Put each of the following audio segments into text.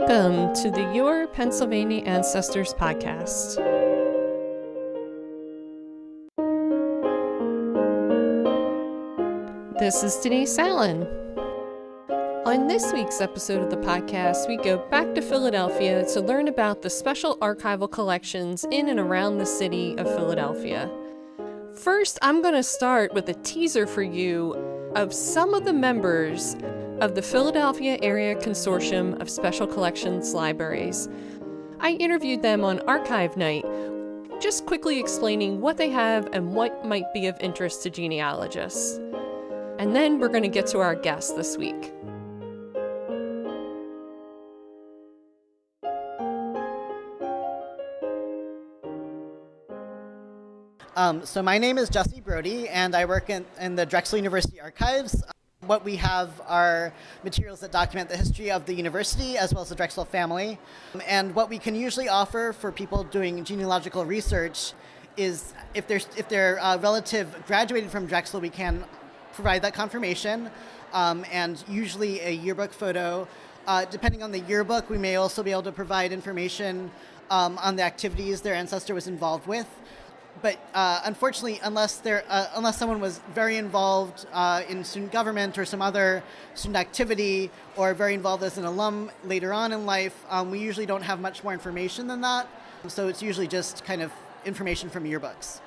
Welcome to the Your Pennsylvania Ancestors podcast. This is Denise Allen. On this week's episode of the podcast, we go back to Philadelphia to learn about the special archival collections in and around the city of Philadelphia. First, I'm going to start with a teaser for you of some of the members of the Philadelphia Area Consortium of Special Collections Libraries. I interviewed them on Archive Night, just quickly explaining what they have and what might be of interest to genealogists. And then we're going to get to our guest this week. So my name is Jesse Brody, and I work in the Drexel University Archives. What we have are materials that document the history of the university as well as the Drexel family. And what we can usually offer for people doing genealogical research is if their relative graduated from Drexel, we can provide that confirmation, and usually a yearbook photo. Depending on the yearbook, we may also be able to provide information on the activities their ancestor was involved with. But unfortunately, unless someone was very involved in student government or some other student activity, or very involved as an alum later on in life, we usually don't have much more information than that. So it's usually just kind of information from yearbooks.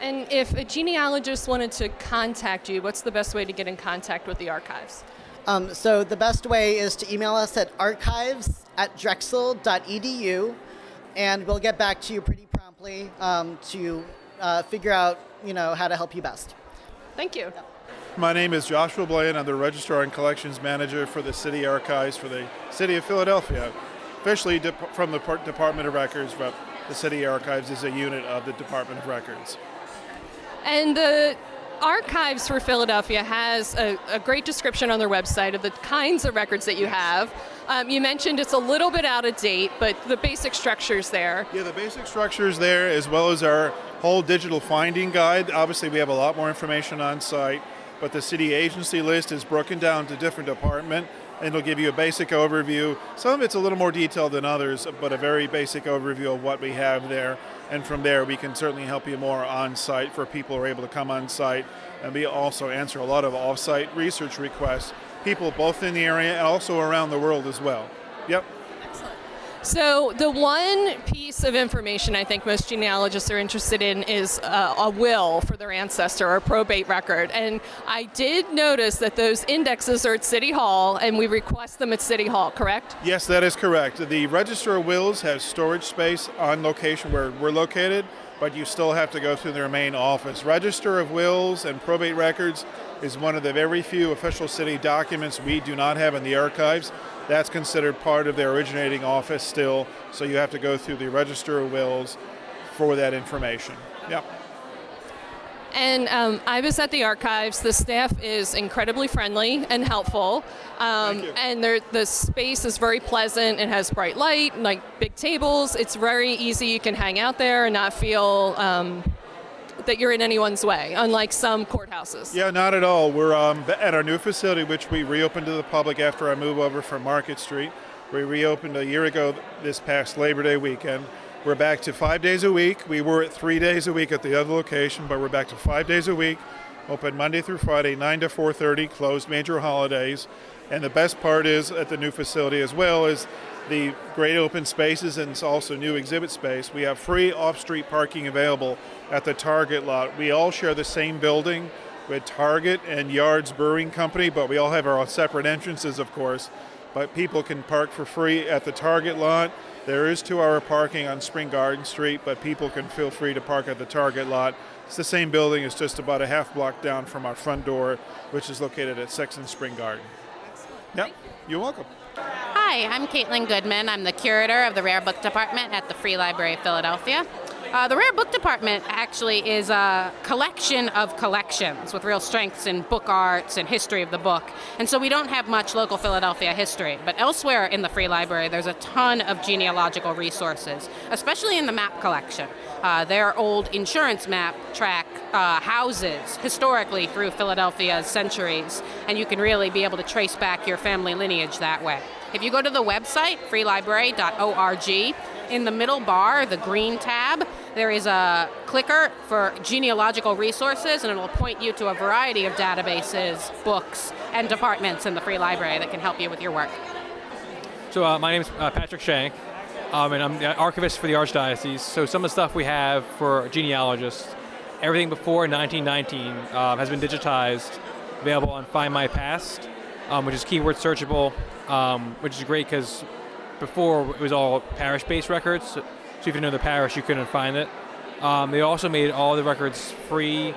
And if a genealogist wanted to contact you, what's the best way to get in contact with the archives? So the best way is to email us at archives@drexel.edu, and we'll get back to you pretty promptly to figure out, how to help you best. Thank you. My name is Joshua Blaine. I'm the Registrar and Collections Manager for the City Archives for the City of Philadelphia, officially from the Department of Records, but the City Archives is a unit of the Department of Records. And the Archives for Philadelphia has a great description on their website of the kinds of records that you have. You mentioned it's a little bit out of date, but the basic structure's there. Yeah, the basic structure's there, as well as our whole digital finding guide. Obviously, we have a lot more information on site, but the city agency list is broken down to different departments, and it'll give you a basic overview. Some of it's a little more detailed than others, but a very basic overview of what we have there. And from there, we can certainly help you more on site for people who are able to come on site. And we also answer a lot of off-site research requests, people both in the area and also around the world as well. Yep. Excellent. So the one piece of information I think most genealogists are interested in is a will for their ancestor or a probate record. And I did notice that those indexes are at City Hall, and we request them at City Hall, correct? Yes, that is correct. The Register of Wills has storage space on location where we're located, but you still have to go through their main office. Register of Wills and probate records is one of the very few official city documents we do not have in the archives. That's considered part of their originating office still, so you have to go through the Register of Wills for that information. Yep. And I was at the archives. The staff is incredibly friendly and helpful. Thank you. And the space is very pleasant. It has bright light, like big tables. It's very easy. You can hang out there and not feel that you're in anyone's way, unlike some courthouses. Yeah, not at all. We're at our new facility, which we reopened to the public after I moved over from Market Street. We reopened a year ago this past Labor Day weekend. We're back to 5 days a week. We were at 3 days a week at the other location, but we're back to 5 days a week. Open Monday through Friday, 9 to 4:30, closed major holidays. And the best part is at the new facility as well is the great open spaces and it's also new exhibit space. We have free off-street parking available at the Target lot. We all share the same building with Target and Yards Brewing Company, but we all have our separate entrances, of course. But people can park for free at the Target lot. There is 2-hour parking on Spring Garden Street, but people can feel free to park at the Target lot. It's the same building. It's just about a half block down from our front door, which is located at 6th and Spring Garden. Excellent. Yep. Thank you. You're welcome. Hi, I'm Caitlin Goodman. I'm the curator of the Rare Book Department at the Free Library of Philadelphia. The rare book department actually is a collection of collections with real strengths in book arts and history of the book. And so we don't have much local Philadelphia history. But elsewhere in the Free Library, there's a ton of genealogical resources, especially in the map collection. Their old insurance map track houses historically through Philadelphia's centuries, and you can really be able to trace back your family lineage that way. If you go to the website, freelibrary.org, in the middle bar, the green tab, there is a clicker for genealogical resources, and it will point you to a variety of databases, books, and departments in the Free Library that can help you with your work. So my name is Patrick Shank, and I'm the archivist for the Archdiocese. So some of the stuff we have for genealogists, everything before 1919 has been digitized, available on Find My Past, which is keyword searchable, which is great because before it was all parish-based records, so if you didn't know the parish, you couldn't find it. They also made all the records free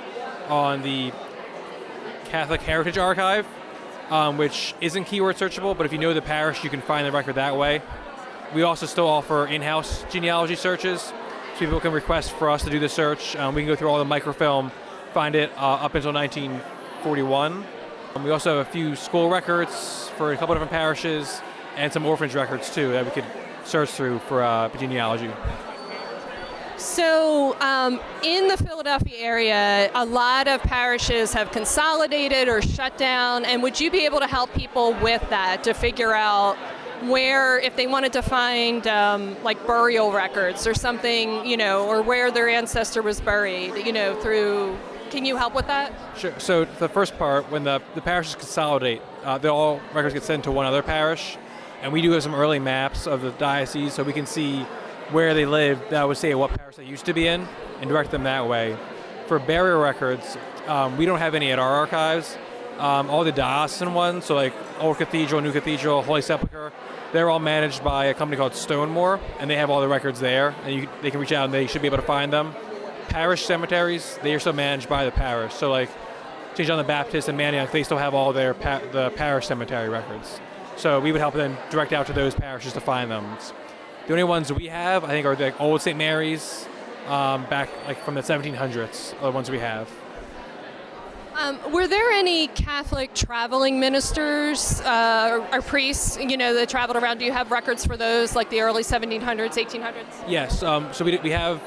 on the Catholic Heritage Archive, which isn't keyword searchable, but if you know the parish, you can find the record that way. We also still offer in-house genealogy searches, so people can request for us to do the search. We can go through all the microfilm, find it up until 1941. We also have a few school records for a couple different parishes, and some orphanage records too that we could search through for genealogy. So in the Philadelphia area, a lot of parishes have consolidated or shut down, and would you be able to help people with that to figure out where, if they wanted to find like burial records or something, you know, or where their ancestor was buried, you know, through, can you help with that? Sure. So the first part, when the parishes consolidate, all records get sent to one other parish. And we do have some early maps of the diocese, so we can see where they lived. That would say what parish they used to be in, and direct them that way. For burial records, we don't have any at our archives. All the diocesan ones, so like Old Cathedral, New Cathedral, Holy Sepulchre, they're all managed by a company called Stonemore, and they have all the records there, and they can reach out and they should be able to find them. Parish cemeteries, they are still managed by the parish. So like St. John the Baptist and Manioc, they still have all their the parish cemetery records. So we would help them direct out to those parishes to find them. The only ones we have, I think, are the old St. Mary's, back like from the 1700s, are the ones we have. Were there any Catholic traveling ministers or priests, you know, that traveled around? Do you have records for those, like the early 1700s, 1800s? Yes. So we have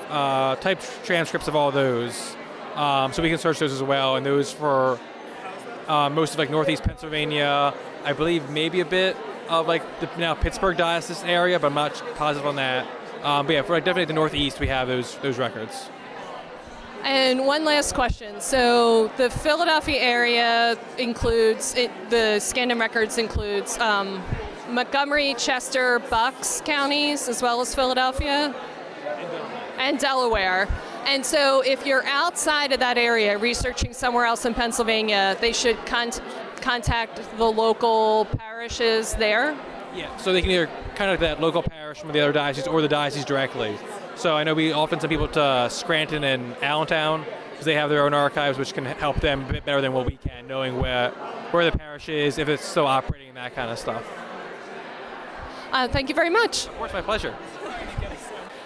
typed transcripts of all those, so we can search those as well. And those for most of like Northeast Pennsylvania, I believe maybe a bit of like the now Pittsburgh diocese area, but I'm not positive on that. But yeah, for like definitely the Northeast, we have those records. And one last question. So the Philadelphia area includes, the Scandin records includes Montgomery, Chester, Bucks counties, as well as Philadelphia and Delaware. And so if you're outside of that area researching somewhere else in Pennsylvania, they should contact the local parishes there? Yeah, so they can either contact that local parish from the other diocese or the diocese directly. So I know we often send people to Scranton and Allentown because they have their own archives, which can help them a bit better than what we can, knowing where the parish is, if it's still operating, that kind of stuff. Thank you very much. Of course, my pleasure.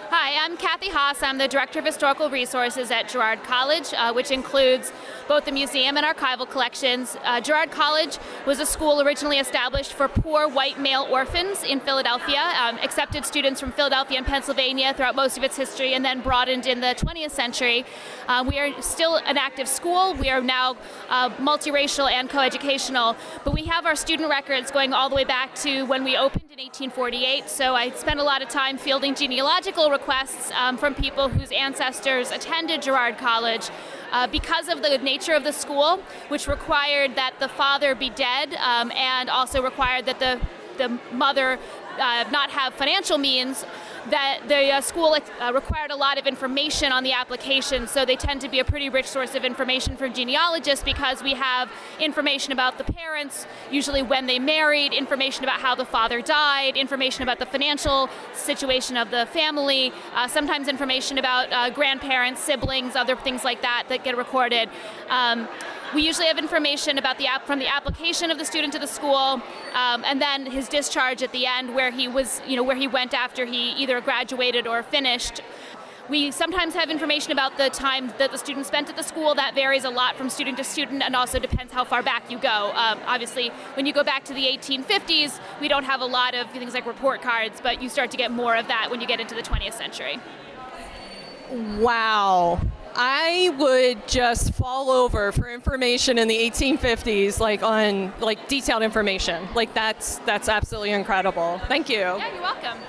Hi, I'm Kathy Haas. I'm the Director of Historical Resources at Girard College, which includes both the museum and archival collections. Girard College was a school originally established for poor white male orphans in Philadelphia, accepted students from Philadelphia and Pennsylvania throughout most of its history, and then broadened in the 20th century. We are still an active school. We are now multiracial and coeducational, but we have our student records going all the way back to when we opened in 1848, so I spent a lot of time fielding genealogical requests from people whose ancestors attended Girard College. Because of the nature of the school, which required that the father be dead and also required that the mother not have financial means, that the school required a lot of information on the application, so they tend to be a pretty rich source of information for genealogists because we have information about the parents, usually when they married, information about how the father died, information about the financial situation of the family, sometimes information about grandparents, siblings, other things like that get recorded. We usually have information about from the application of the student to the school, and then his discharge at the end, where he was, where he went after he either graduated or finished. We sometimes have information about the time that the student spent at the school. That varies a lot from student to student and also depends how far back you go. Obviously, when you go back to the 1850s, we don't have a lot of things like report cards, but you start to get more of that when you get into the 20th century. Wow. I would just fall over for information in the 1850s, on detailed information. That's absolutely incredible. Thank you. Yeah, you're welcome.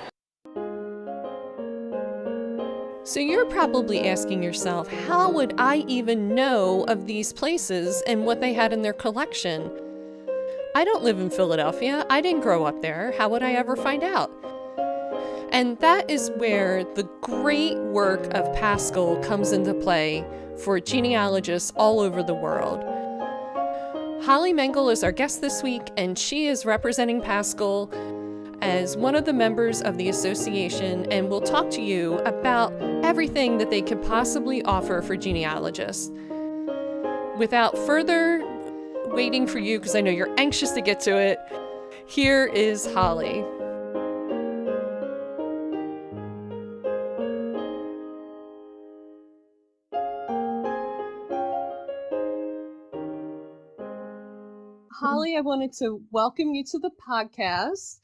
So you're probably asking yourself, how would I even know of these places and what they had in their collection? I don't live in Philadelphia. I didn't grow up there. How would I ever find out? And that is where the great work of Pascal comes into play for genealogists all over the world. Holly Mangle is our guest this week, and she is representing Pascal as one of the members of the association, and will talk to you about everything that they could possibly offer for genealogists. Without further waiting for you, because I know you're anxious to get to it, here is Holly. Holly, I wanted to welcome you to the podcast.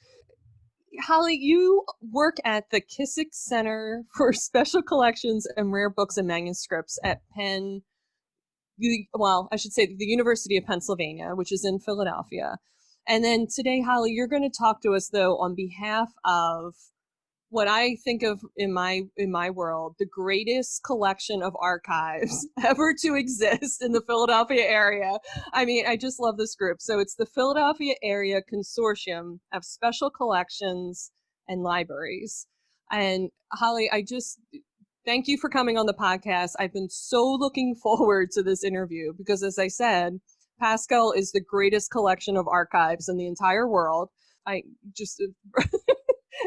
Holly, you work at the Kissick Center for Special Collections and Rare Books and Manuscripts at Penn, I should say the University of Pennsylvania, which is in Philadelphia. And then today, Holly, you're going to talk to us, though, on behalf of what I think of in my world, the greatest collection of archives ever to exist in the Philadelphia area. I mean, I just love this group. So it's the Philadelphia Area Consortium of Special Collections and Libraries. And Holly, I just thank you for coming on the podcast. I've been so looking forward to this interview because, as I said, Pascal is the greatest collection of archives in the entire world. I just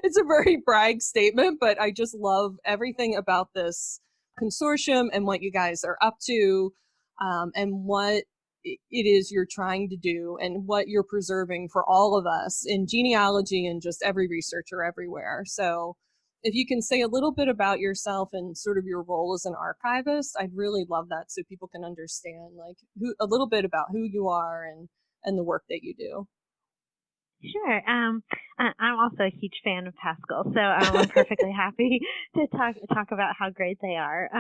it's a very brag statement, but I just love everything about this consortium and what you guys are up to, and what it is you're trying to do and what you're preserving for all of us in genealogy and just every researcher everywhere. So if you can say a little bit about yourself and sort of your role as an archivist, I'd really love that so people can understand a little bit about who you are and the work that you do. Sure. I'm also a huge fan of Pascal, so I'm perfectly happy to talk about how great they are.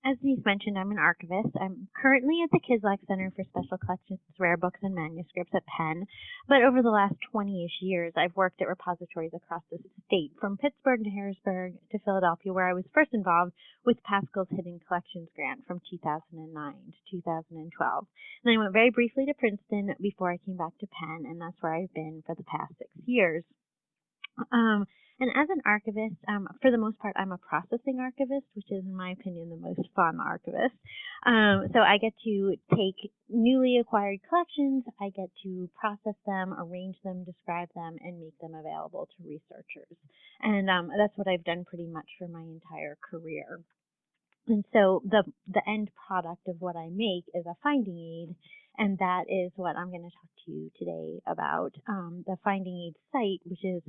As Denise mentioned, I'm an archivist. I'm currently at the Kislak Center for Special Collections, Rare Books, and Manuscripts at Penn. But over the last 20-ish years, I've worked at repositories across the state, from Pittsburgh to Harrisburg to Philadelphia, where I was first involved with Pascal's Hidden Collections Grant from 2009 to 2012. And I went very briefly to Princeton before I came back to Penn, and that's where I've been for the past 6 years. And as an archivist, for the most part, I'm a processing archivist, which is, in my opinion, the most fun archivist. So I get to take newly acquired collections, I get to process them, arrange them, describe them, and make them available to researchers. And that's what I've done pretty much for my entire career. And so the end product of what I make is a finding aid, and that is what I'm going to talk to you today about. The finding aid site, which is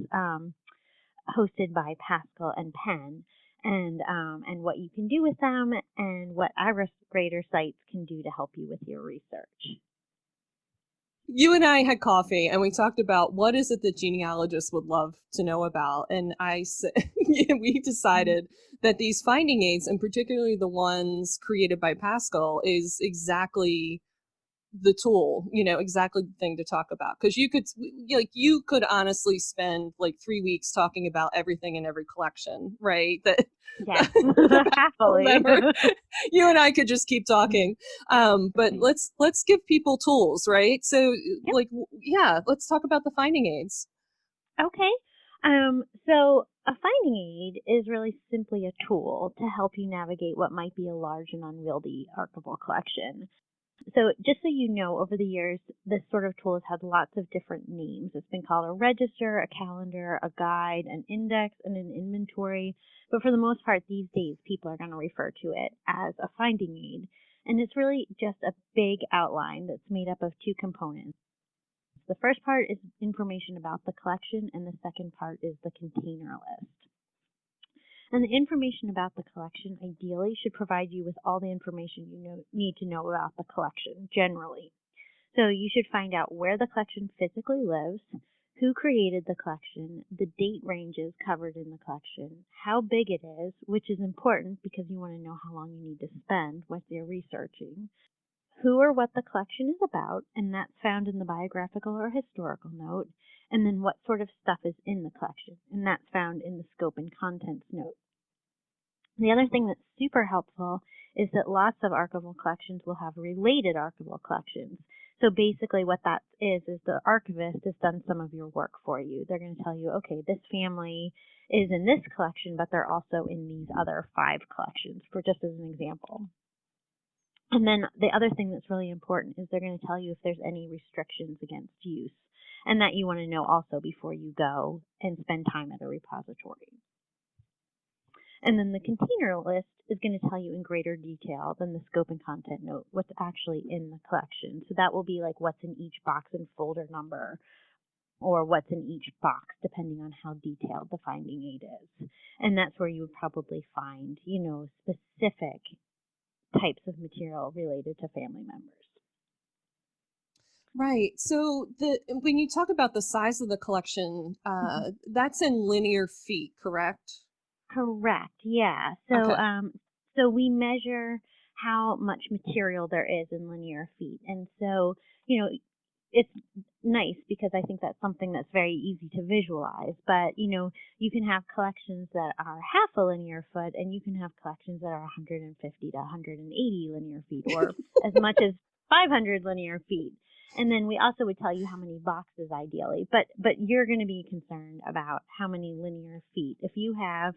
hosted by Pascal and Penn, and what you can do with them, and what aggregator sites can do to help you with your research. You and I had coffee, and we talked about what is it that genealogists would love to know about, and we decided that these finding aids, and particularly the ones created by Pascal, is exactly the tool, exactly the thing to talk about. Because you could honestly spend 3 weeks talking about everything in every collection, right? Yeah, happily. You and I could just keep talking. But let's give people tools, right? So, yep. Let's talk about the finding aids. Okay. So a finding aid is really simply a tool to help you navigate what might be a large and unwieldy archival collection. So just so you know, over the years, this sort of tool has had lots of different names. It's been called a register, a calendar, a guide, an index, and an inventory. But for the most part, these days, people are going to refer to it as a finding aid. And it's really just a big outline that's made up of two components. The first part is information about the collection, and the second part is the container list. And the information about the collection ideally should provide you with all the information you need to know about the collection generally. So you should find out where the collection physically lives, who created the collection, the date ranges covered in the collection, how big it is, which is important because you want to know how long you need to spend with your researching, who or what the collection is about, and that's found in the biographical or historical note, and then what sort of stuff is in the collection, and that's found in the scope and contents note. The other thing that's super helpful is that lots of archival collections will have related archival collections. So basically what that is the archivist has done some of your work for you. They're going to tell you, okay, this family is in this collection, but they're also in these other 5 collections, for just as an example. And then the other thing that's really important is they're going to tell you if there's any restrictions against use, and that you want to know also before you go and spend time at a repository. And then the container list is going to tell you in greater detail than the scope and content note what's actually in the collection. So that will be like what's in each box and folder number, or what's in each box, depending on how detailed the finding aid is. And that's where you would probably find, specific types of material related to family members. Right. So when you talk about the size of the collection, that's in linear feet, correct? Correct. Yeah. So, Okay. So we measure how much material there is in linear feet, and so it's nice because I think that's something that's very easy to visualize. But you can have collections that are half a linear foot, and you can have collections that are 150 to 180 linear feet, or as much as 500 linear feet. And then we also would tell you how many boxes ideally, but you're going to be concerned about how many linear feet. If you have,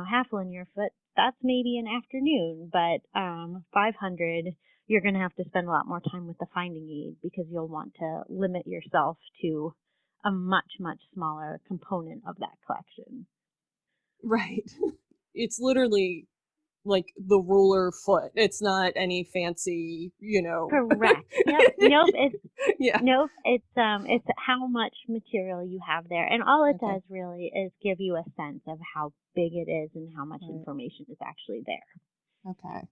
half linear foot, that's maybe an afternoon, but 500, you're going to have to spend a lot more time with the finding aid because you'll want to limit yourself to a much, much smaller component of that collection. Right. It's literally like the ruler foot. It's not any fancy, Correct. Yep. Nope. Yeah. Nope. It's how much material you have there, and all it Okay. does really is give you a sense of how big it is and how much information is actually there. Okay.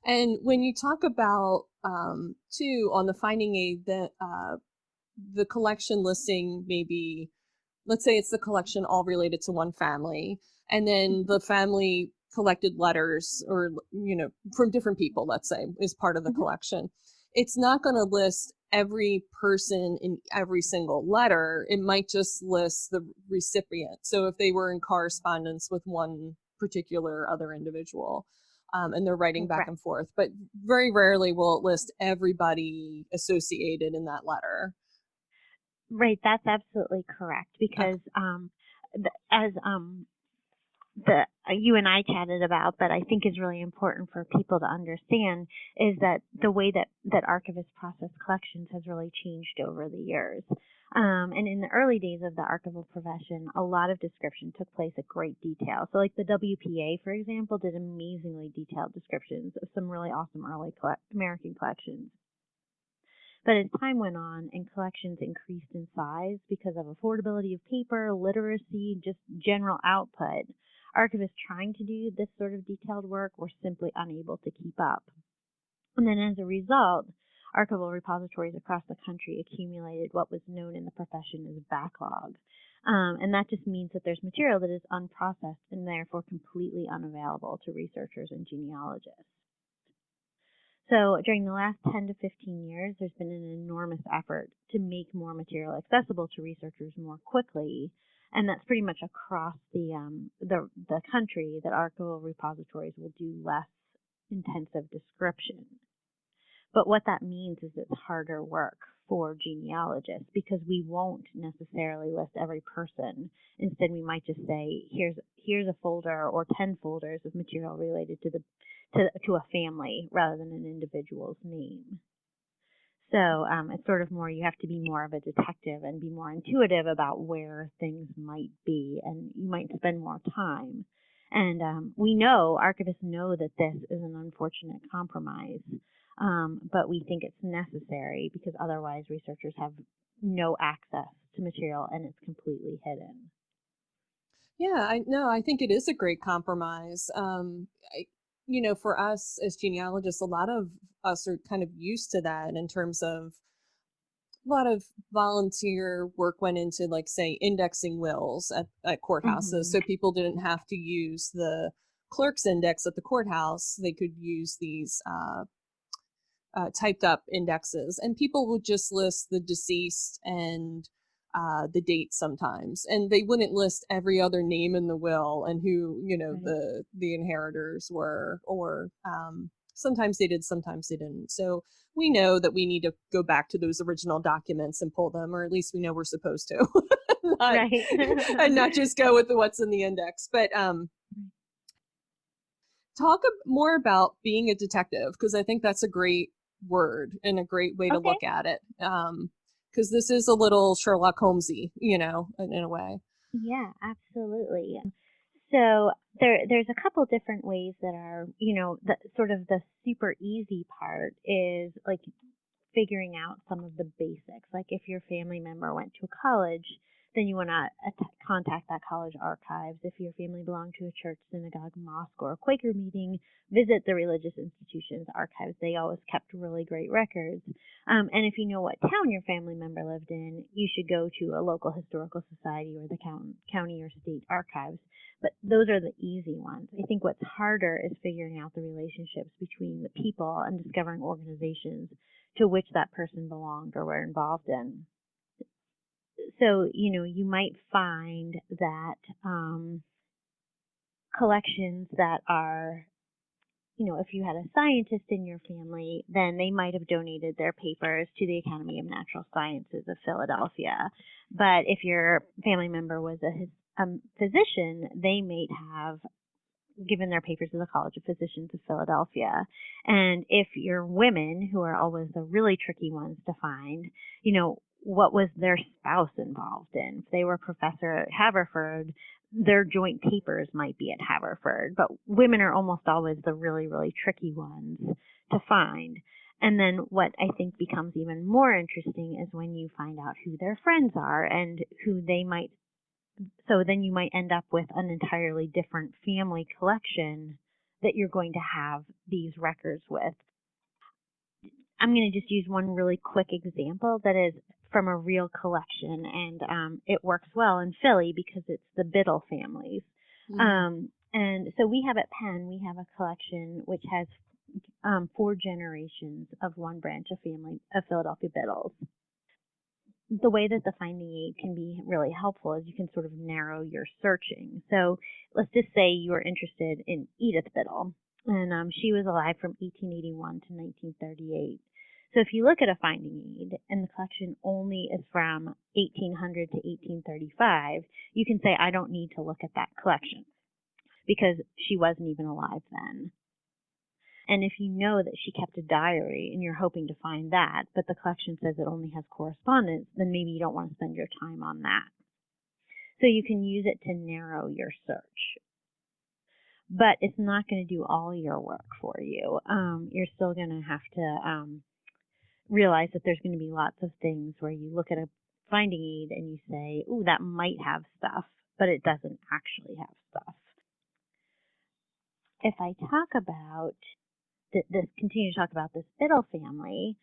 And when you talk about too on the finding aid that the collection listing, maybe let's say it's the collection all related to one family, and then the family collected letters or from different people, let's say, is part of the collection. It's not going to list every person in every single letter. It might just list the recipient. So if they were in correspondence with one particular other individual, and they're writing back and forth, but very rarely will it list everybody associated in that letter. Right, that's absolutely correct because as you and I chatted about, but I think is really important for people to understand, is that the way that archivists process collections has really changed over the years. And in the early days of the archival profession, a lot of description took place at great detail. So like the WPA, for example, did amazingly detailed descriptions of some really awesome early American collections. But as time went on and collections increased in size because of affordability of paper, literacy, just general output, archivists trying to do this sort of detailed work were simply unable to keep up. And then as a result, archival repositories across the country accumulated what was known in the profession as backlog. And that just means that there's material that is unprocessed and therefore completely unavailable to researchers and genealogists. So during the last 10 to 15 years, there's been an enormous effort to make more material accessible to researchers more quickly, and that's pretty much across the country that archival repositories will do less intensive description. But what that means is it's harder work for genealogists because we won't necessarily list every person. Instead, we might just say, here's a folder or 10 folders of material related to a family rather than an individual's name. So it's sort of more, you have to be more of a detective and be more intuitive about where things might be, and you might spend more time. And we know, archivists know that this is an unfortunate compromise, but we think it's necessary because otherwise researchers have no access to material and it's completely hidden. Yeah, I think it is a great compromise. For us as genealogists, a lot of us are kind of used to that in terms of a lot of volunteer work went into, like, say, indexing wills at courthouses. Hmm. So people didn't have to use the clerk's index at the courthouse. They could use these typed up indexes, and people would just list the deceased and the date sometimes, and they wouldn't list every other name in the will and who Right. the inheritors were, or sometimes they did, sometimes they didn't. So we know that we need to go back to those original documents and pull them, or at least we know we're supposed to, not, Right. and not just go with what's in the index. But talk more about being a detective, because I think that's a great word and a great way to Okay. look at it. Because this is a little Sherlock Holmesy, in a way. Yeah, absolutely. So there's a couple different ways that are, the sort of the super easy part is like figuring out some of the basics. Like if your family member went to college, then you want to contact that college archives. If your family belonged to a church, synagogue, mosque, or a Quaker meeting, visit the religious institutions archives. They always kept really great records. And if you know what town your family member lived in, you should go to a local historical society or the county or state archives. But those are the easy ones. I think what's harder is figuring out the relationships between the people and discovering organizations to which that person belonged or were involved in. So, you might find that collections that are, if you had a scientist in your family, then they might have donated their papers to the Academy of Natural Sciences of Philadelphia. But if your family member was a physician, they might have given their papers to the College of Physicians of Philadelphia. And if you're women, who are always the really tricky ones to find, what was their spouse involved in? If they were a professor at Haverford, their joint papers might be at Haverford. But women are almost always the really, really tricky ones to find. And then what I think becomes even more interesting is when you find out who their friends are and who they might. So then you might end up with an entirely different family collection that you're going to have these records with. I'm going to just use one really quick example that is from a real collection, and it works well in Philly because it's the Biddle families. Mm-hmm. And so we have at Penn, we have a collection which has 4 generations of one branch of family of Philadelphia Biddles. The way that the finding aid can be really helpful is you can sort of narrow your searching. So let's just say you are interested in Edith Biddle, and she was alive from 1881 to 1938. So if you look at a finding aid and the collection only is from 1800 to 1835, you can say, I don't need to look at that collection because she wasn't even alive then. And if you know that she kept a diary and you're hoping to find that, but the collection says it only has correspondence, then maybe you don't want to spend your time on that. So you can use it to narrow your search. But it's not going to do all your work for you. You're still going to have to realize that there's going to be lots of things where you look at a finding aid and you say, ooh, that might have stuff, but it doesn't actually have stuff. If I talk about continue to talk about this Biddle family,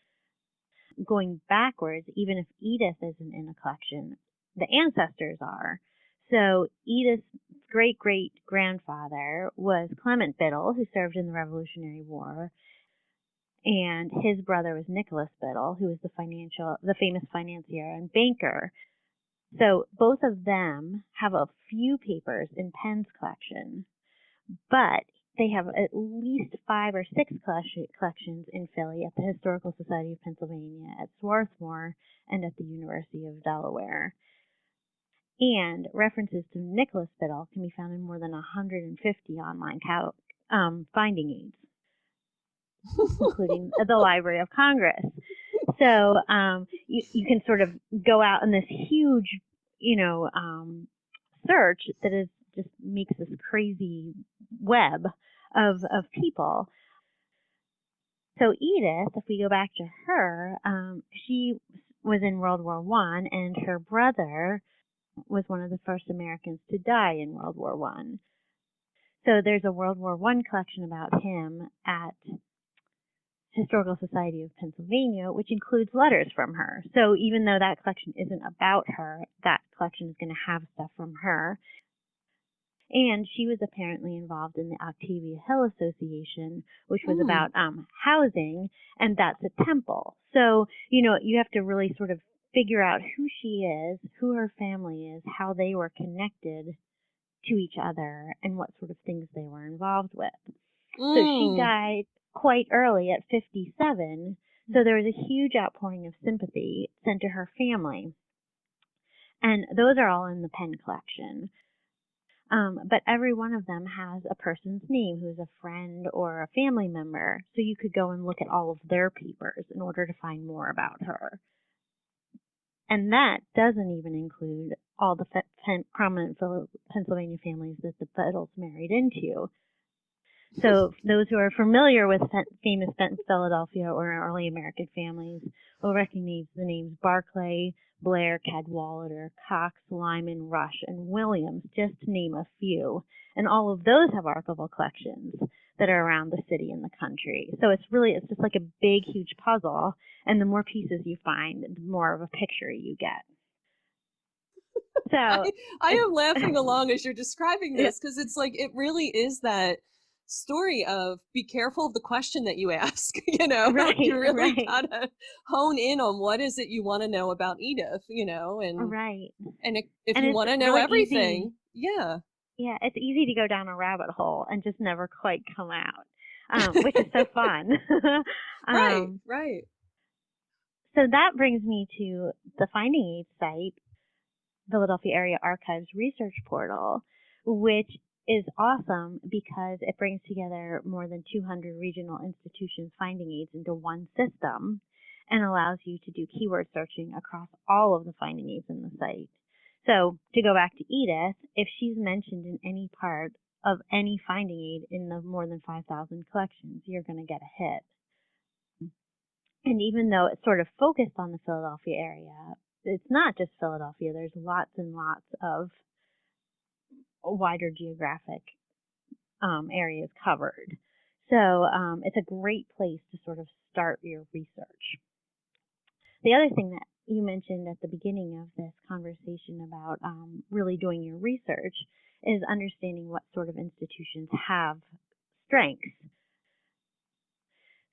going backwards, even if Edith isn't in a collection, the ancestors are. So Edith's great-great-grandfather was Clement Biddle, who served in the Revolutionary War, and his brother was Nicholas Biddle, who was the famous financier and banker. So both of them have a few papers in Penn's collection, but they have at least 5 or 6 collections in Philly at the Historical Society of Pennsylvania, at Swarthmore, and at the University of Delaware. And references to Nicholas Biddle can be found in more than 150 online finding aids, including the Library of Congress. So you can sort of go out in this huge, search that is just makes this crazy web of people. So Edith, if we go back to her, she was in World War I, and her brother was one of the first Americans to die in World War One. So there's a World War One collection about him at Historical Society of Pennsylvania, which includes letters from her. So even though that collection isn't about her, that collection is going to have stuff from her. And she was apparently involved in the Octavia Hill Association, which was about housing, and that's a temple. So, you have to really sort of figure out who she is, who her family is, how they were connected to each other, and what sort of things they were involved with. So she died quite early at 57, so there was a huge outpouring of sympathy sent to her family. And those are all in the Penn collection. But every one of them has a person's name who's a friend or a family member, so you could go and look at all of their papers in order to find more about her. And that doesn't even include all the prominent Pennsylvania families that the Biddles married into. So those who are familiar with famous Philadelphia or early American families will recognize the names Barclay, Blair, Cadwallader, Cox, Lyman, Rush, and Williams, just to name a few. And all of those have archival collections that are around the city and the country. So it's just like a big, huge puzzle. And the more pieces you find, the more of a picture you get. So I am laughing along as you're describing this, because it's like, it really is that story of be careful of the question that you ask. Right, you really right. gotta hone in on what is it you want to know about Edith, and right. And if you want to know really everything, yeah, it's easy to go down a rabbit hole and just never quite come out, which is so fun. Right. So that brings me to the Finding Aid site, Philadelphia Area Archives Research Portal, which is awesome because it brings together more than 200 regional institutions' finding aids into one system and allows you to do keyword searching across all of the finding aids in the site. So to go back to Edith, if she's mentioned in any part of any finding aid in the more than 5,000 collections, you're going to get a hit. And even though it's sort of focused on the Philadelphia area, it's not just Philadelphia. There's lots and lots of wider geographic areas covered. So it's a great place to sort of start your research. The other thing that you mentioned at the beginning of this conversation about really doing your research is understanding what sort of institutions have strengths.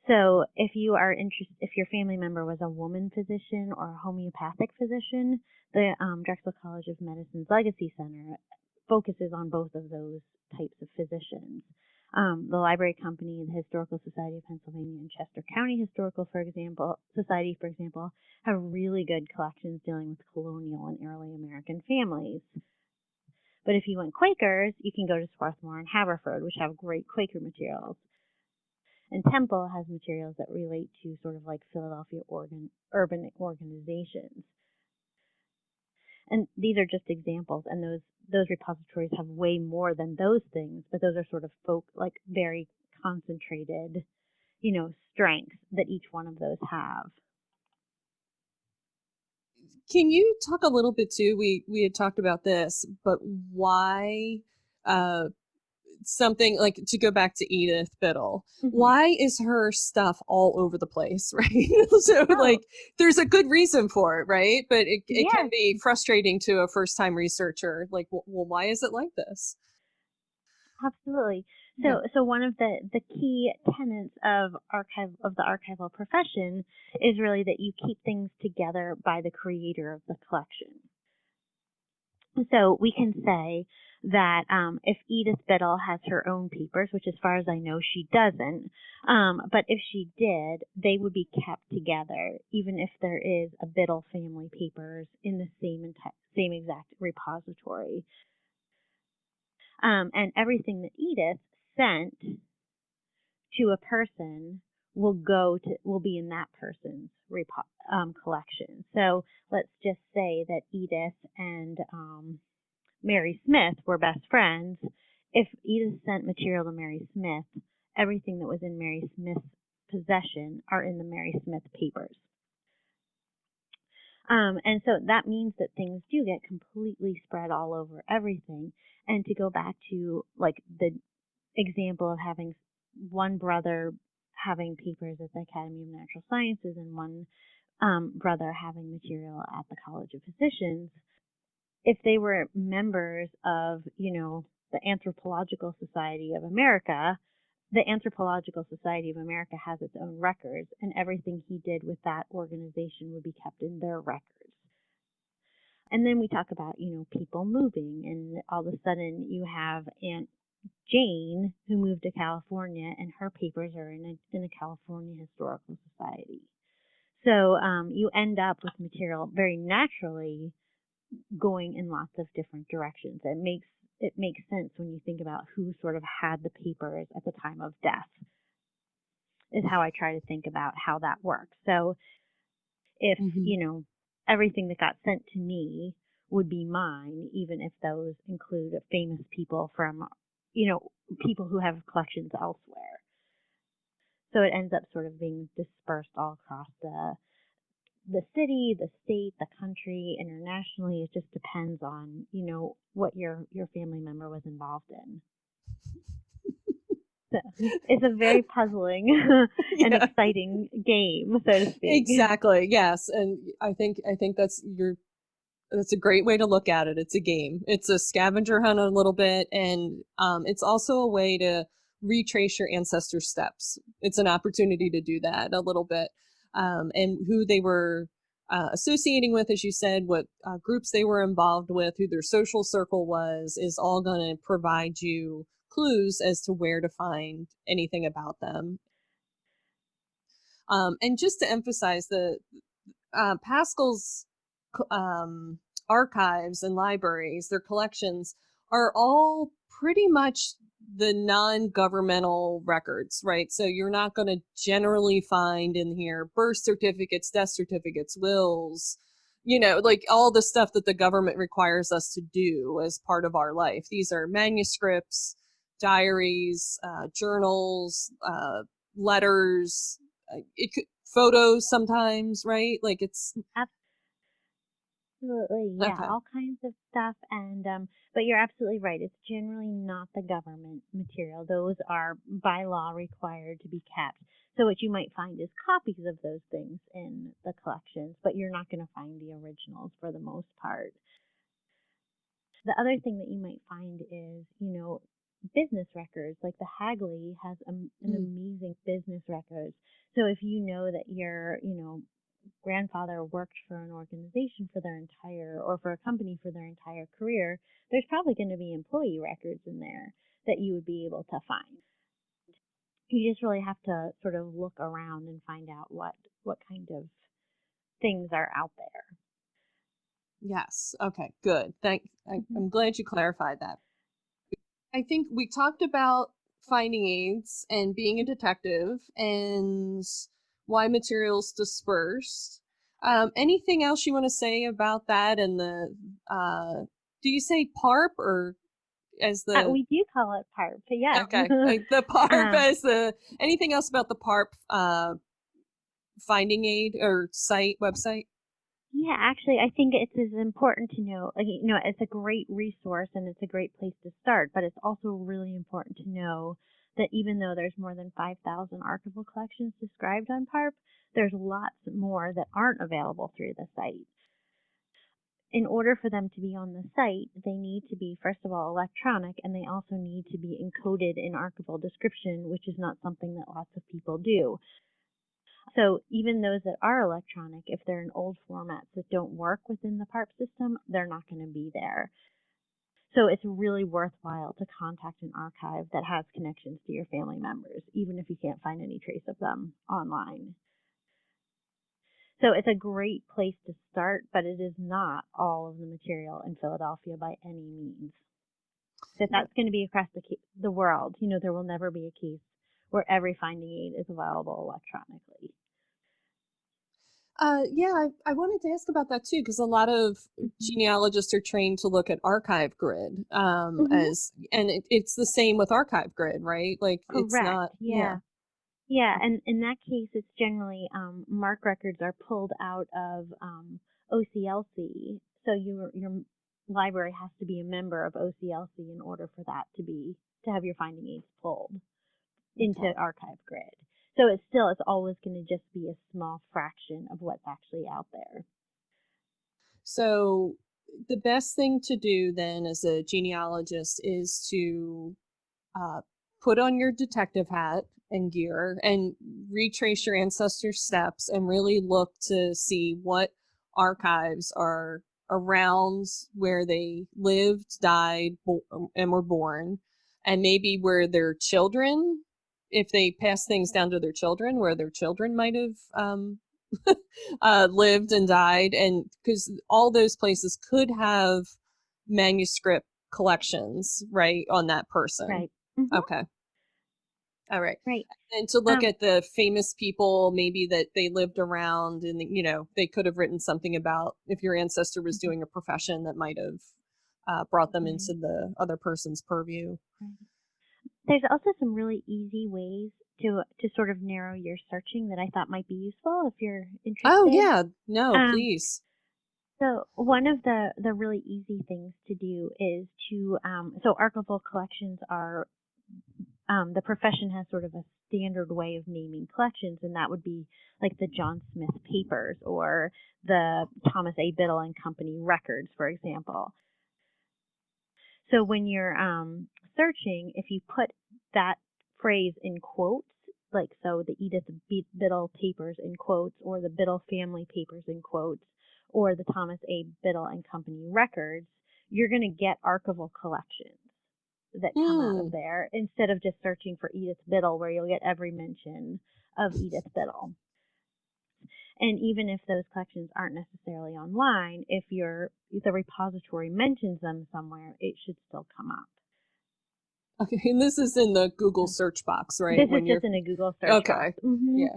So if you are interested, if your family member was a woman physician or a homeopathic physician, the Drexel College of Medicine's Legacy Center focuses on both of those types of physicians. The Library Company and the Historical Society of Pennsylvania and Chester County Historical Society, for example, have really good collections dealing with colonial and early American families. But if you want Quakers, you can go to Swarthmore and Haverford, which have great Quaker materials. And Temple has materials that relate to sort of like Philadelphia urban organizations. And these are just examples, and those repositories have way more than those things, but those are sort of very concentrated, strengths that each one of those have. Can you talk a little bit too? We had talked about this, but why something like, to go back to Edith Biddle, why is her stuff all over the place, right? So like, there's a good reason for it, right? But it can be frustrating to a first-time researcher. Like, well, why is it like this? Absolutely. So one of the key tenets of the archival profession is really that you keep things together by the creator of the collection. So we can say that if Edith Biddle has her own papers, which as far as I know she doesn't, but if she did, they would be kept together, even if there is a Biddle family papers in the same exact repository. And everything that Edith sent to a person will be in that person's collection. So let's just say that Edith and Mary Smith were best friends. If Edith sent material to Mary Smith, everything that was in Mary Smith's possession are in the Mary Smith papers. And so that means that things do get completely spread all over everything. And to go back to like the example of having one brother having papers at the Academy of Natural Sciences and one brother having material at the College of Physicians, if they were members of, the Anthropological Society of America, the Anthropological Society of America has its own records, and everything he did with that organization would be kept in their records. And then we talk about, people moving, and all of a sudden you have Aunt Jane who moved to California, and her papers are in a California Historical Society. So you end up with material very naturally going in lots of different directions. It makes sense when you think about who sort of had the papers at the time of death, is how I try to think about how that works. So if, everything that got sent to me would be mine, even if those include famous people from, people who have collections elsewhere. So it ends up sort of being dispersed all across the city, the state, the country, internationally. It just depends on, what your family member was involved in. So it's a very puzzling and exciting game, so to speak. Exactly. Yes, and I think that's a great way to look at it. It's a game. It's a scavenger hunt a little bit, and it's also a way to retrace your ancestors' steps. It's an opportunity to do that a little bit, and who they were associating with, as you said, what groups they were involved with, who their social circle was, is all going to provide you clues as to where to find anything about them. And just to emphasize, the Pascal's archives and libraries, their collections, are all pretty much the non-governmental records, right? So you're not going to generally find in here birth certificates, death certificates, wills, like all the stuff that the government requires us to do as part of our life. These are manuscripts, diaries, journals, letters, photos sometimes, right? Like it's Absolutely, yeah, okay. all kinds of stuff. And but you're absolutely right. It's generally not the government material. Those are by law required to be kept. So what you might find is copies of those things in the collections, but you're not going to find the originals for the most part. The other thing that you might find is, business records. Like the Hagley has an amazing business records. So if you know that your, grandfather worked for an organization or for a company for their entire career, there's probably going to be employee records in there that you would be able to find. You just really have to sort of look around and find out what kind of things are out there. Yes. Okay, good. I'm glad you clarified that. I think we talked about finding aids and being a detective and why materials dispersed. Anything else you want to say about that? And do you say Parp or as the? We do call it Parp, but yes. Okay, like the Parp as the. Anything else about the Parp Finding Aid or website? Yeah, actually, I think it's as important to know. It's a great resource and it's a great place to start, but it's also really important to know that even though there's more than 5,000 archival collections described on Parp, there's lots more that aren't available through the site. In order for them to be on the site, they need to be, first of all, electronic, and they also need to be encoded in archival description, which is not something that lots of people do. So even those that are electronic, if they're in old formats that don't work within the Parp system, they're not going to be there. So it's really worthwhile to contact an archive that has connections to your family members, even if you can't find any trace of them online. So it's a great place to start, but it is not all of the material in Philadelphia by any means. That's going to be across the world. There will never be a case where every finding aid is available electronically. Yeah, I wanted to ask about that too, because a lot of genealogists are trained to look at archive grid, it's the same with archive grid, right? Like Correct. It's not. Yeah, and in that case, it's generally MARC records are pulled out of OCLC. So your library has to be a member of OCLC in order for that to have your finding aids pulled into Archive Grid. So it's always going to just be a small fraction of what's actually out there. So the best thing to do then as a genealogist is to put on your detective hat and gear and retrace your ancestors' steps and really look to see what archives are around where they lived, died, and were born, and maybe where their children, if they pass things down to their children, where their children might have lived and died, and because all those places could have manuscript collections, right, on that person. Right. Mm-hmm. Okay. All right. Right. And to look at the famous people, maybe that they lived around, and they could have written something about if your ancestor was doing a profession that might have brought them into the other person's purview. Right. There's also some really easy ways to sort of narrow your searching that I thought might be useful if you're interested. Oh yeah, no, please. So one of the really easy things to do is to so archival collections are the profession has sort of a standard way of naming collections, and that would be like the John Smith papers or the Thomas A. Biddle and Company records, for example. So when you're searching, if you put that phrase in quotes, like so the Edith Biddle papers in quotes, or the Biddle family papers in quotes, or the Thomas A. Biddle and Company records, you're going to get archival collections that come out of there, instead of just searching for Edith Biddle, where you'll get every mention of Edith Biddle. And even if those collections aren't necessarily online, if the repository mentions them somewhere, it should still come up. Okay, and this is in the Google search box, right? This is just in a Google search box. Mm-hmm. Yeah.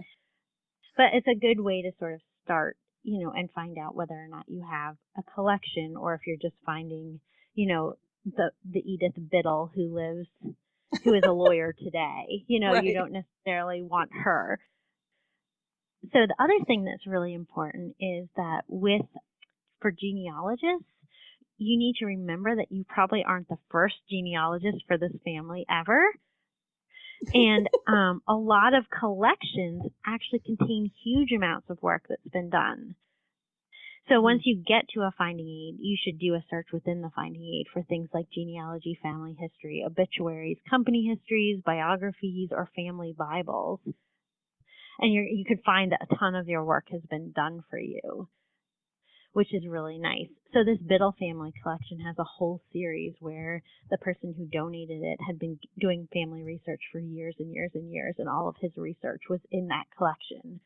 But it's a good way to sort of start, and find out whether or not you have a collection, or if you're just finding, the Edith Biddle who is a lawyer today. Right. You don't necessarily want her. So the other thing that's really important is that for genealogists, you need to remember that you probably aren't the first genealogist for this family ever. And a lot of collections actually contain huge amounts of work that's been done. So once you get to a finding aid, you should do a search within the finding aid for things like genealogy, family history, obituaries, company histories, biographies, or family Bibles. And you could find that a ton of your work has been done for you, which is really nice. So this Biddle family collection has a whole series where the person who donated it had been doing family research for years and years and years, and all of his research was in that collection,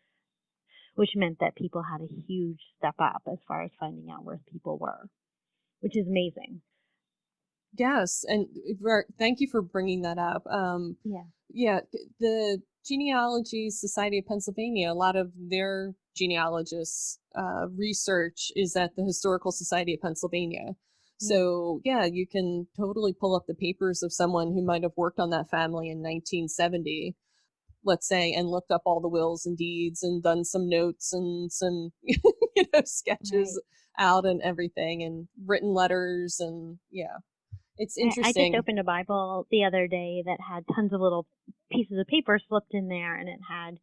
which meant that people had a huge step up as far as finding out where people were, which is amazing. Yes, and thank you for bringing that up. Yeah, the Genealogy Society of Pennsylvania, a lot of their genealogists' research is at the Historical Society of Pennsylvania. So, yeah, you can totally pull up the papers of someone who might have worked on that family in 1970, let's say, and looked up all the wills and deeds and done some notes and some, sketches out and everything, and written letters, and it's interesting. I just opened a Bible the other day that had tons of little pieces of paper slipped in there, and it had,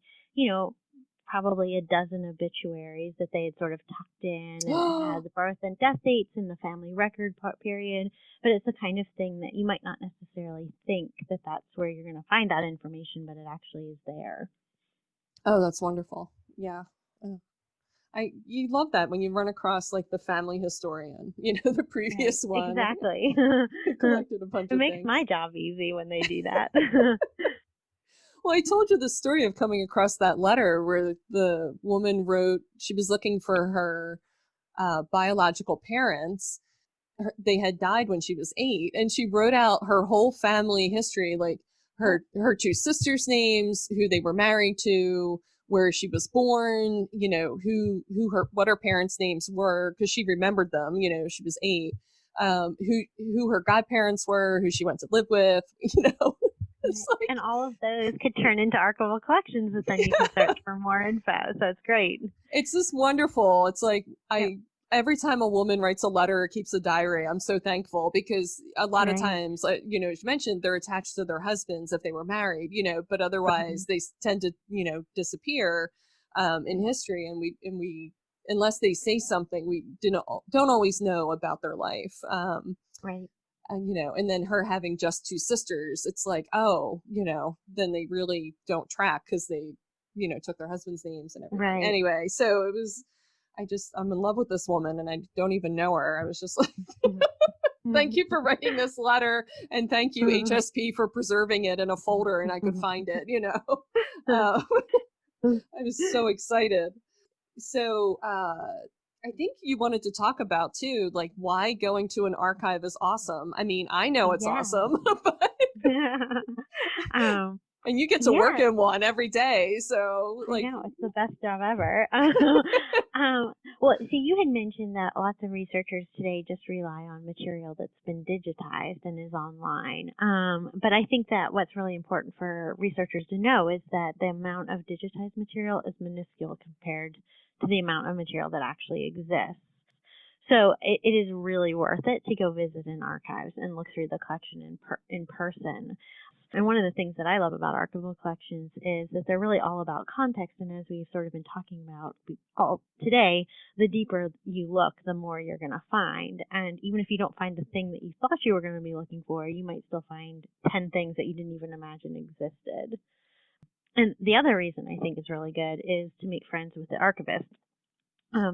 probably a dozen obituaries that they had sort of tucked in, and it had the birth and death dates in the family record period. But it's the kind of thing that you might not necessarily think that that's where you're going to find that information, but it actually is there. Oh, that's wonderful. Yeah. You love that when you run across like the family historian, the previous one. Exactly. Collected a bunch of things. It makes my job easy when they do that. Well, I told you the story of coming across that letter where the woman wrote, she was looking for her biological parents. They had died when she was 8, and she wrote out her whole family history, like her 2 sisters' names, who they were married to, where she was born, what her parents' names were, because she remembered them, she was 8, who her godparents were, who she went to live with, Like, and all of those could turn into archival collections, but then you can search for more info. So it's great. It's just wonderful. It's like, I every time a woman writes a letter or keeps a diary, I'm so thankful, because a lot of Right. times, you know, as you mentioned, they're attached to their husbands if they were married, you know, but otherwise they tend to, you know, disappear in history, and we unless they say something, we don't always know about their life. Right. And, you know, and then her having just two sisters, it's like, oh, you know, then they really don't track because they, you know, took their husband's names and everything. Right. Anyway, so it was, I'm in love with this woman and I don't even know her. I was just like, thank you for writing this letter, and thank you, HSP, for preserving it in a folder and I could find it, you know. I was so excited. So, I think you wanted to talk about too, like why going to an archive is awesome. I mean, I know it's Yeah. awesome, but, um, and you get to work yeah. in one every day. So I like, know, it's the best job ever. Well, so you had mentioned that lots of researchers today just rely on material that's been digitized and is online. But I think that what's really important for researchers to know is that the amount of digitized material is minuscule compared to the amount of material that actually exists. So it is really worth it to go visit an archives and look through the collection in person. And one of the things that I love about archival collections is that they're really all about context. And as we've sort of been talking about all today, the deeper you look, the more you're going to find. And even if you don't find the thing that you thought you were going to be looking for, you might still find 10 things that you didn't even imagine existed. And the other reason I think is really good is to make friends with the archivist.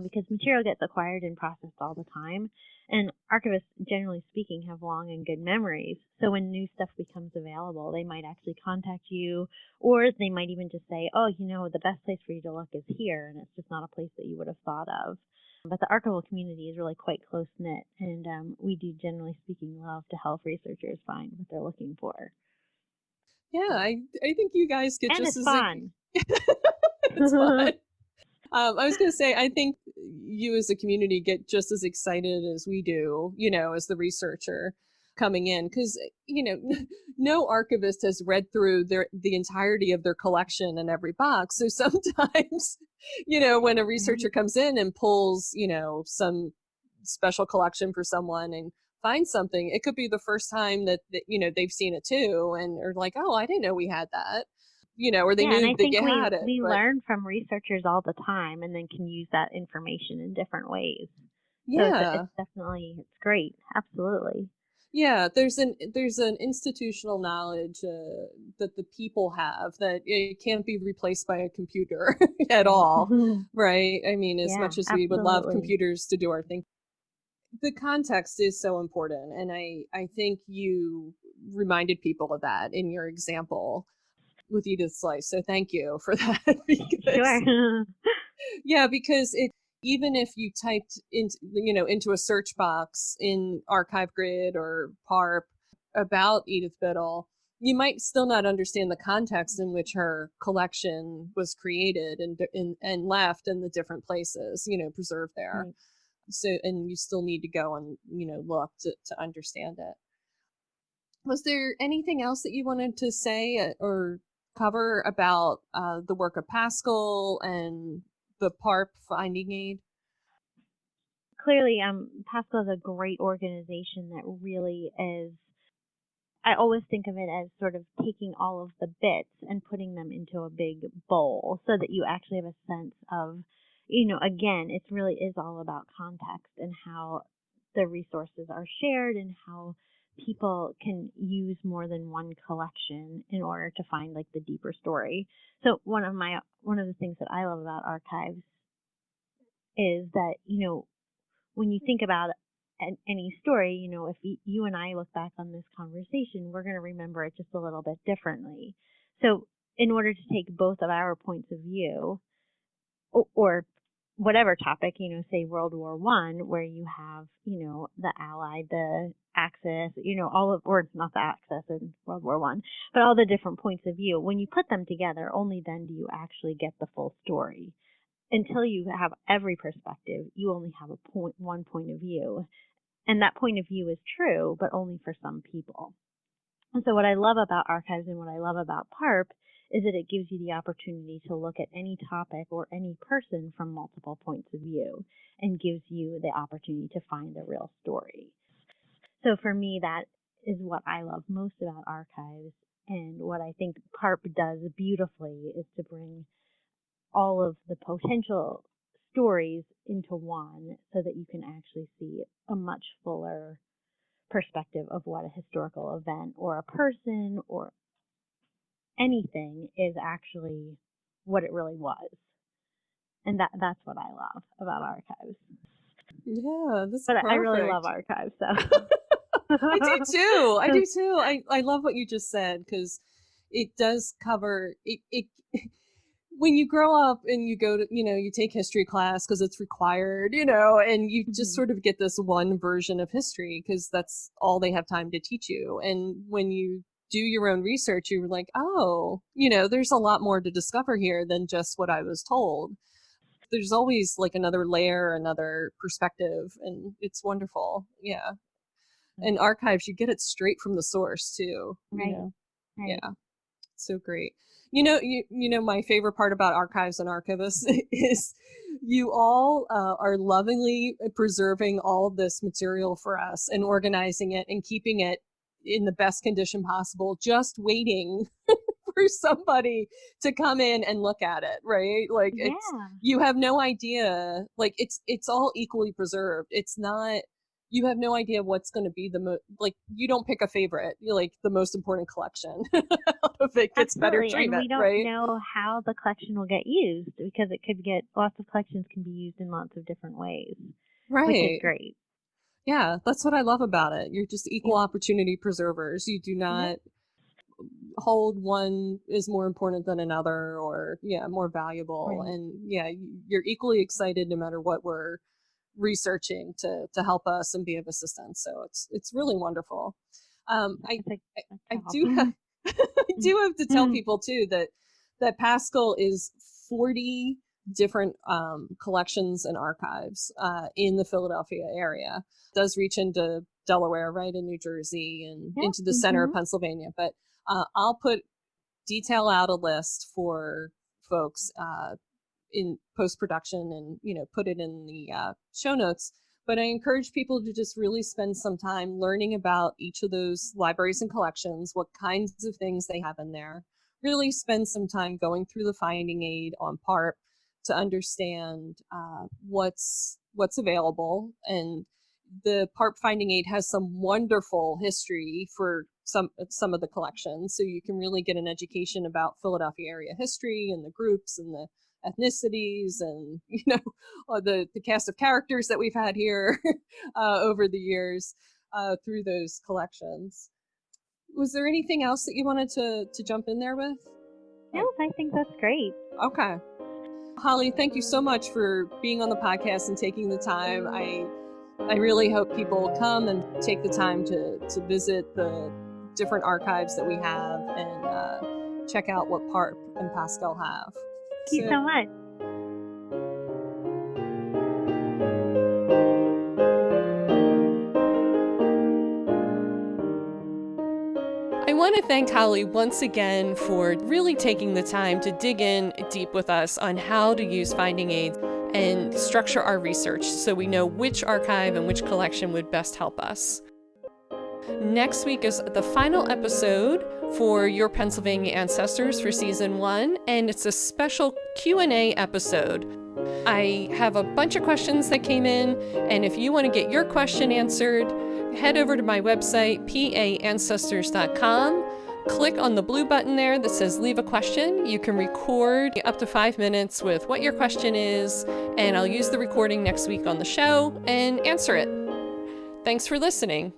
Because material gets acquired and processed all the time, and archivists, generally speaking, have long and good memories. So when new stuff becomes available, they might actually contact you, or they might even just say, oh, you know, the best place for you to look is here, and it's just not a place that you would have thought of. But the archival community is really quite close-knit, and we do, generally speaking, love to help researchers find what they're looking for. yeah, I think you guys get And just it's as fun. it's fun. I was going to say, I think you as a community get just as excited as we do, you know, as the researcher coming in, because, you know, no archivist has read through the entirety of their collection in every box. So sometimes, you know, when a researcher comes in and pulls, you know, some special collection for someone and finds something, it could be the first time that you know, they've seen it too, and are like, oh, I didn't know we had that. You know, or they Yeah, and knew I that think you had it. we But learn from researchers all the time, and then can use that information in different ways. So yeah, it's definitely, it's great. Absolutely. yeah, there's an institutional knowledge that the people have that it can't be replaced by a computer at all, right? I mean, as Yeah, much as we would love absolutely. computers to do our thing, the context is so important, and I think you reminded people of that in your example with Edith Slice. So thank you for that. Because Sure. yeah, because it, even if you typed into, you know, into a search box in Archive Grid or Parp about Edith Biddle, you might still not understand the context in which her collection was created and left in the different places, you know, preserved there. Right. So, and you still need to go and, you know, look to understand it. Was there anything else that you wanted to say or cover about the work of Pascal and the Parp Finding Aid? Clearly, Pascal is a great organization that really is. I always think of it as sort of taking all of the bits and putting them into a big bowl so that you actually have a sense of, you know, again, it really is all about context and how the resources are shared and how people can use more than one collection in order to find like the deeper story. So one of the things that I love about archives is that, you know, when you think about any story, you know, if you and I look back on this conversation, we're going to remember it just a little bit differently. So in order to take both of our points of view, or whatever topic, you know, say World War I, where you have, you know, the Allied, the Axis, you know, all of, or not the Axis in World War I, but all the different points of view, when you put them together, only then do you actually get the full story. Until you have every perspective, you only have one point of view. And that point of view is true, but only for some people. And so what I love about archives and what I love about Parp is that it gives you the opportunity to look at any topic or any person from multiple points of view and gives you the opportunity to find the real story. So for me, that is what I love most about archives, and what I think Parp does beautifully is to bring all of the potential stories into one so that you can actually see a much fuller perspective of what a historical event or a person or anything is actually what it really was. And that's what I love about archives. Yeah, that's But perfect. I really love archives, so. I do too. I do too. I love what you just said, because it does cover it. When you grow up and you go to, you take history class because it's required, and you just sort of get this one version of history because that's all they have time to teach you. And when you do your own research, you're like, oh, there's a lot more to discover here than just what I was told. There's always like another layer, another perspective, and it's wonderful. Yeah. And archives, you get it straight from the source too. Right. Right. Yeah. So great. My favorite part about archives and archivists is you all are lovingly preserving all of this material for us and organizing it and keeping it in the best condition possible, just waiting for somebody to come in and look at it, right? Like, you have no idea, like it's all equally preserved. It's not, you have no idea what's going to be you don't pick a favorite. You're like, the most important collection out of it gets better treatment, and we don't right? know how the collection will get used, because lots of collections can be used in lots of different ways. Right. Which is great. Yeah, that's what I love about it. You're just equal opportunity preservers. You do not hold one is more important than another, or more valuable. Right. And you're equally excited no matter what we're researching to help us and be of assistance. So it's really wonderful. I do have to tell people too that Pascal is 40 different collections and archives in the Philadelphia area. It does reach into Delaware, right, in New Jersey, and into the center of Pennsylvania. But I'll detail out a list for folks in post-production and put it in the show notes. But I encourage people to just really spend some time learning about each of those libraries and collections, what kinds of things they have in there. Really spend some time going through the finding aid on Parp to understand what's available. And the Parp Finding Aid has some wonderful history for some of the collections, so you can really get an education about Philadelphia area history and the groups and the ethnicities and the cast of characters that we've had here over the years through those collections. Was there anything else that you wanted to jump in there with? No, I think that's great. Okay. Holly, thank you so much for being on the podcast and taking the time. I really hope people come and take the time to visit the different archives that we have and check out what Parp and Pascal have. Thank you so much. I want to thank Holly once again for really taking the time to dig in deep with us on how to use finding aids and structure our research so we know which archive and which collection would best help us. Next week is the final episode for Your Pennsylvania Ancestors for Season 1, and it's a special Q&A episode. I have a bunch of questions that came in, and if you want to get your question answered, head over to my website, paancestors.com. Click on the blue button there that says Leave a Question. You can record up to 5 minutes with what your question is, and I'll use the recording next week on the show and answer it. Thanks for listening.